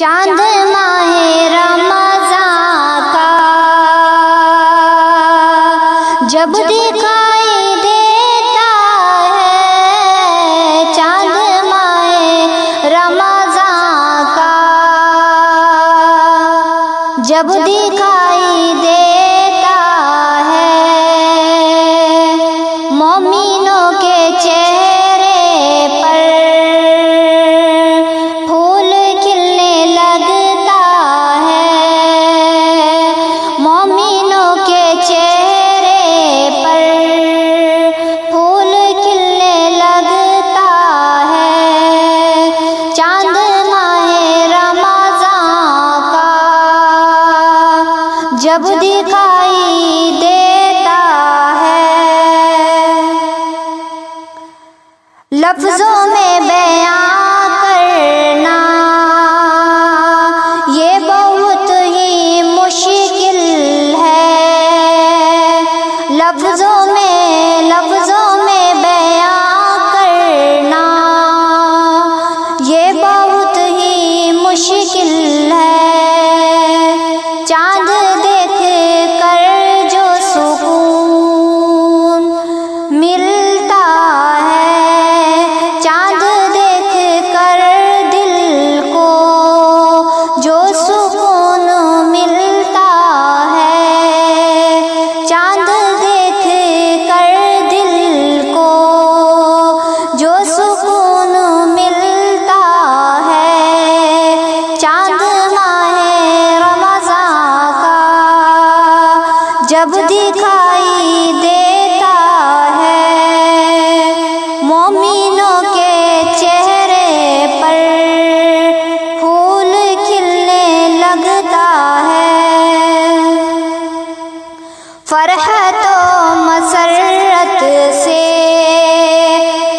چاند ماہ رمضان کا جب دکھائی دیتا ہے، چاند ماہ رمضان کا جب دکھائی دیتا ہے، مومنوں کے چہرے پر پھول کھلنے لگتا ہے، مومنوں کے چہرے پر پھول کھلنے لگتا ہے، چاند ماہ رمضان کا جب دکھائی دیتا ہے، لفظوں میں بیان کرنا یہ بہت ہی مشکل ہے، لفظوں میں بیان کرنا یہ بہت ہی مشکل ہے، چاند دیکھ کر جو سکون ملتا ہے، چاند دیکھ کر دل کو جو سکون ملتا ہے، چاند دیکھ کر دل کو جو سکون ملتا ہے، چاند ماہ رمضان کا جب دکھائی دیتا ہے، مومنوں کے چہرے پر پھول کھلنے لگتا ہے، فرحت و مسرت سے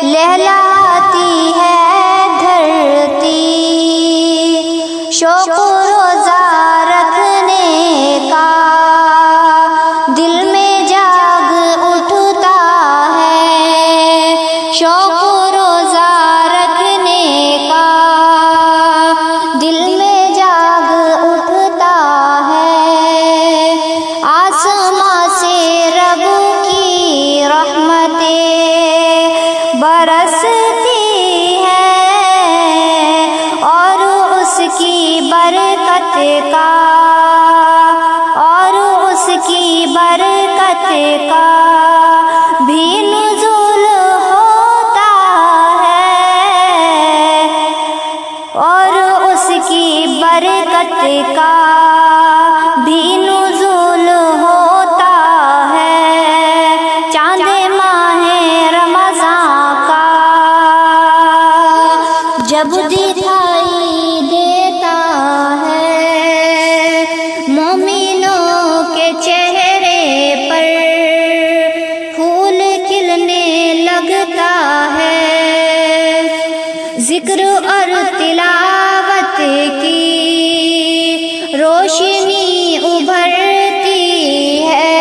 لہلاتی ہے دھرتی، شوق روزہ رکھنے کا دل میں جاگ اٹھتا ہے، شوق روزہ رکھنے کا دل میں جاگ اٹھتا ہے، آسماں سے رب کی رحمتیں برستی ہیں، اور اس کی برکت کا بھی نزول ہوتا ہے، اور اس کی برکت کا بھی نزول ہوتا ہے، چاند ماہ رمضان کا جب دکھائی دیتا ہے، مومنوں کے چہرے پر پھول کھلنے لگتا ہے، ذکر اور تلاوت کی روشنی ابھرتی ہے،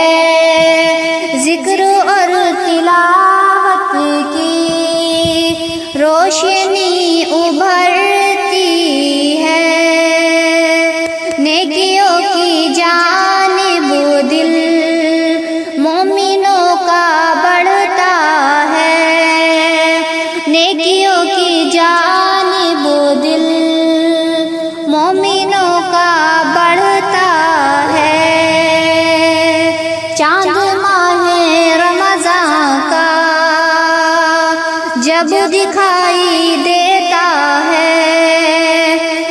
ذکر اور تلاوت کی روشنی ابھرتی ہے، نیکیوں کی جانب دل مومنوں کا بڑھتا ہے، نیکیوں کی جانب دل مومنوں کا بڑھتا ہے، چاند ماہ رمضان کا جب دکھائی دیتا ہے،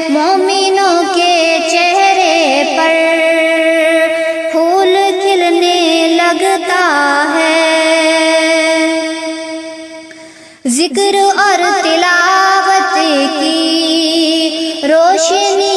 مومنوں کے چہرے پر پھول کھلنے لگتا ہے، ذکر اور تلاوت کی روشنی